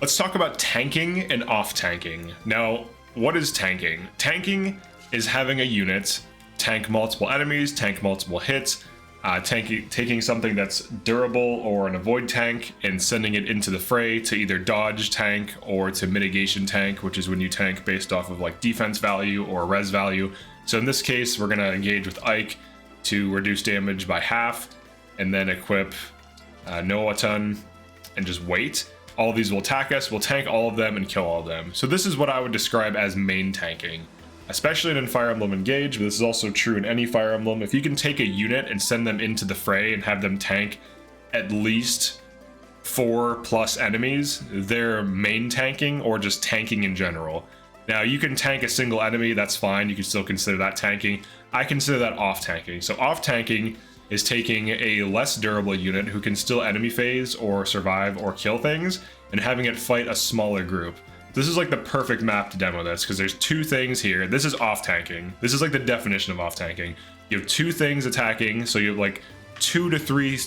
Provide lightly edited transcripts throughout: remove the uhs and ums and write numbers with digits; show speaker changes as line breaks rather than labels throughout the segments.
Let's talk about tanking and off-tanking. Now, what is tanking? Tanking is having a unit tank multiple enemies, tank multiple hits, taking something that's durable or an avoid tank and sending it into the fray to either dodge tank or to mitigation tank, which is when you tank based off of like defense value or res value. So in this case, we're gonna engage with Ike to reduce damage by half and then equip Noatan and just wait. All of these will attack us, we'll tank all of them and kill all of them. So this is what I would describe as main tanking, especially in Fire Emblem Engage, but this is also true in any Fire Emblem. If you can take a unit and send them into the fray and have them tank at least 4+ enemies, they're main tanking or just tanking in general. Now you can tank a single enemy, that's fine, you can still consider that tanking. I consider that off tanking. So off tanking is taking a less durable unit who can still enemy phase or survive or kill things and having it fight a smaller group. This is like the perfect map to demo this because there's two things here. This is off tanking. This is like the definition of off tanking. You have two things attacking, so you have like 2 to 3,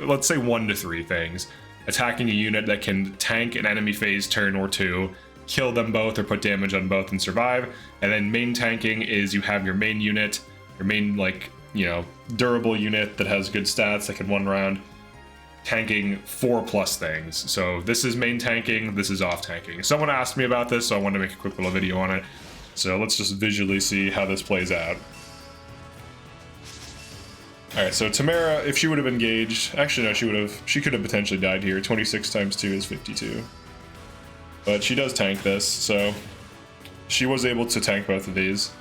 let's say 1 to 3 things attacking a unit that can tank an enemy phase turn or two, kill them both or put damage on both and survive. And then main tanking is you have your main unit, your main durable unit that has good stats that can one round, tanking 4+ things. So this is main tanking, this is off tanking. Someone asked me about this, so I wanted to make a quick little video on it. So let's just visually see how this plays out. Alright, so Tamara, if she would have engaged, actually no, she could have potentially died here. 26 times 2 is 52. But she does tank this, so she was able to tank both of these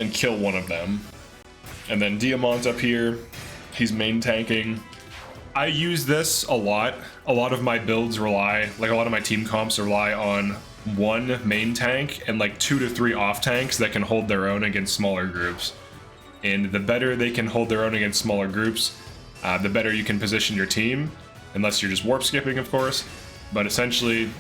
and kill one of them. And then Diamant up here, he's main tanking. I use this a lot. A lot of my builds rely, like a lot of my team comps rely on 1 main tank and like 2 to 3 off tanks that can hold their own against smaller groups. And the better they can hold their own against smaller groups, the better you can position your team, unless you're just warp skipping, of course. But essentially,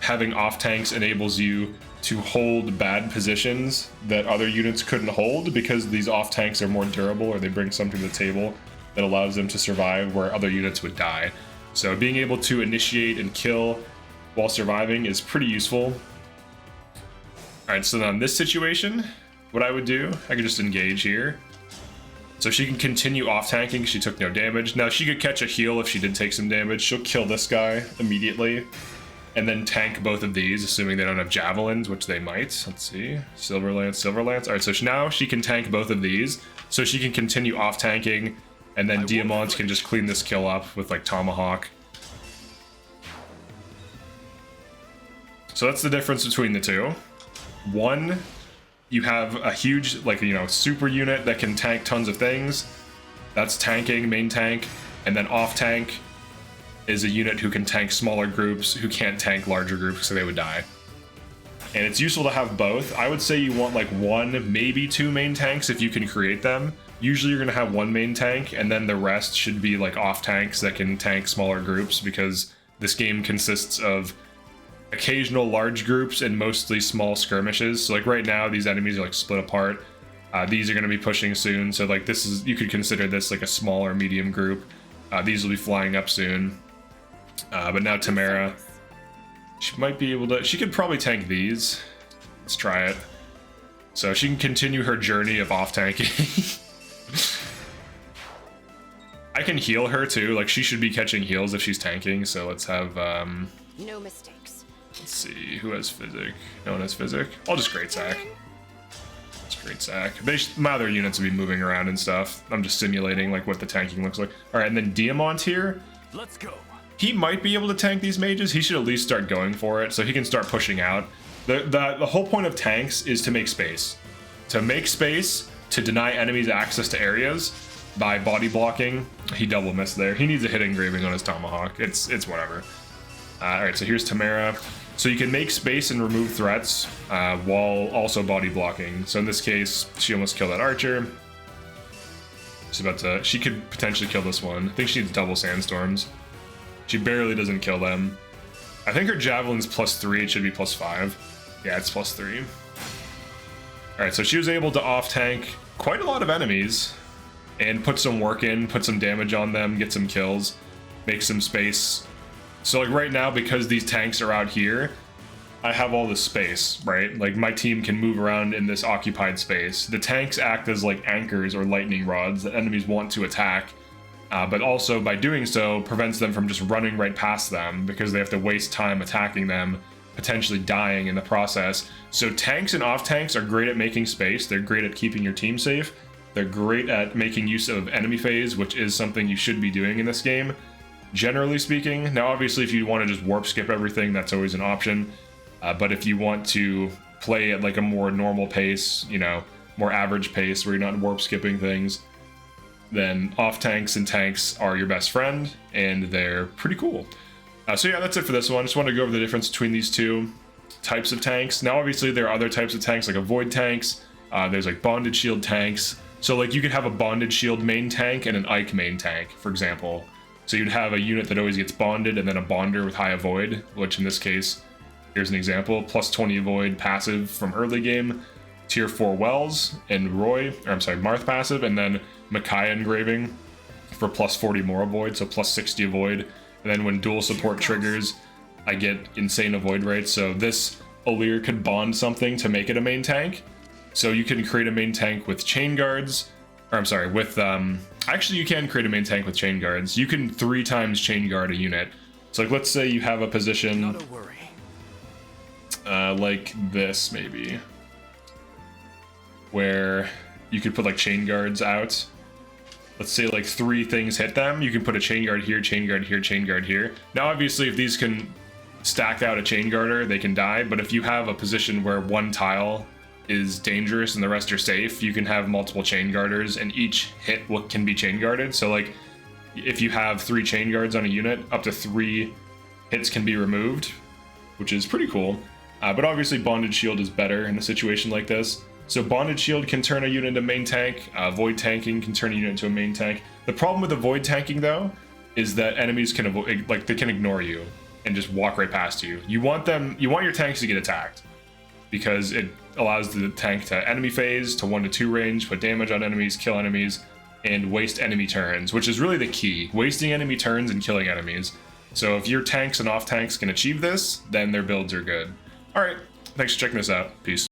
having off tanks enables you to hold bad positions that other units couldn't hold because these off tanks are more durable or they bring something to the table that allows them to survive where other units would die. So being able to initiate and kill while surviving is pretty useful. Alright, so now in this situation, what I would do, I could just engage here. So she can continue off tanking, she took no damage. Now she could catch a heal if she did take some damage. She'll kill this guy immediately and then tank both of these, assuming they don't have javelins, which they might. Let's see, Silver Lance. All right, so now she can tank both of these, so she can continue off tanking, and then Diamant can just clean this kill up with like Tomahawk. So that's the difference between the two. One, you have a huge, super unit that can tank tons of things. That's tanking, main tank, and then off tank is a unit who can tank smaller groups who can't tank larger groups, so they would die. And it's useful to have both. I would say you want like 1, maybe 2 main tanks if you can create them. Usually you're gonna have 1 main tank, and then the rest should be like off tanks that can tank smaller groups, because this game consists of occasional large groups and mostly small skirmishes. So like right now, these enemies are like split apart. These are gonna be pushing soon, so like this is, you could consider this like a small or medium group. These will be flying up soon. But now Tamara, she might be able to, she could probably tank these. Let's try it. So she can continue her journey of off tanking. I can heal her too, like she should be catching heals if she's tanking, so let's have,
no mistakes.
Let's see, who has Physic? No one has Physic. I'll just Great Sack. It's Great Sack. My other units will be moving around and stuff. I'm just simulating like what the tanking looks like. Alright, and then Diamant here.
Let's go.
He might be able to tank these mages. He should at least start going for it, so he can start pushing out. The whole point of tanks is to make space. To make space, to deny enemies access to areas by body blocking. He double missed there. He needs a hit engraving on his Tomahawk. It's whatever. Alright, so here's Tamara. So you can make space and remove threats while also body blocking. So in this case, she almost killed that archer. She's about to, she could potentially kill this one. I think she needs double sandstorms. She barely doesn't kill them. I think her javelin's +3, it should be +5. Yeah, it's +3. Alright, so she was able to off-tank quite a lot of enemies and put some work in, put some damage on them, get some kills, make some space, So like right now, because these tanks are out here, I have all this space, right? Like my team can move around in this occupied space. The tanks act as like anchors or lightning rods that enemies want to attack, but also by doing so prevents them from just running right past them because they have to waste time attacking them, potentially dying in the process. So tanks and off tanks are great at making space. They're great at keeping your team safe. They're great at making use of enemy phase, which is something you should be doing in this game, generally speaking. Now, obviously, if you want to just warp skip everything, that's always an option. But if you want to play at like a more normal pace, you know, more average pace where you're not warp skipping things, then off tanks and tanks are your best friend, and they're pretty cool. So yeah, that's it for this one. Just wanted to go over the difference between these two types of tanks. Now, obviously, there are other types of tanks like avoid tanks. There's like bonded shield tanks. So like you could have a bonded shield main tank and an Ike main tank, for example. So you'd have a unit that always gets bonded and then a bonder with high avoid, which in this case, here's an example, plus 20 avoid passive from early game, tier 4 Wells and Marth passive, and then Makai engraving for plus 40 more avoid, so plus 60 avoid. And then when dual support triggers, I get insane avoid rates. So this Alir could bond something to make it a main tank. So you can create a main tank with chain guards, or I'm sorry, with, actually you can create a main tank with chain guards. You can 3 times chain guard a unit. So like, let's say you have a position,
Not a worry.
like this maybe, where you could put like chain guards out. Let's say like 3 things hit them, you can put a chain guard here, chain guard here, chain guard here. Now obviously if these can stack out a chain guarder, they can die, but if you have a position where one tile is dangerous and the rest are safe, you can have multiple chain guarders and each hit can be chain guarded. So like if you have 3 chain guards on a unit, up to 3 hits can be removed, which is pretty cool. But obviously bonded shield is better in a situation like this. So bonded shield can turn a unit into main tank, void tanking can turn a unit into a main tank. The problem with the void tanking though, is that enemies can avoid, like they can ignore you and just walk right past you. You want your tanks to get attacked because it allows the tank to enemy phase, to 1 to 2 range, put damage on enemies, kill enemies, and waste enemy turns, which is really the key. Wasting enemy turns and killing enemies. So if your tanks and off tanks can achieve this, then their builds are good. Alright, thanks for checking this out. Peace.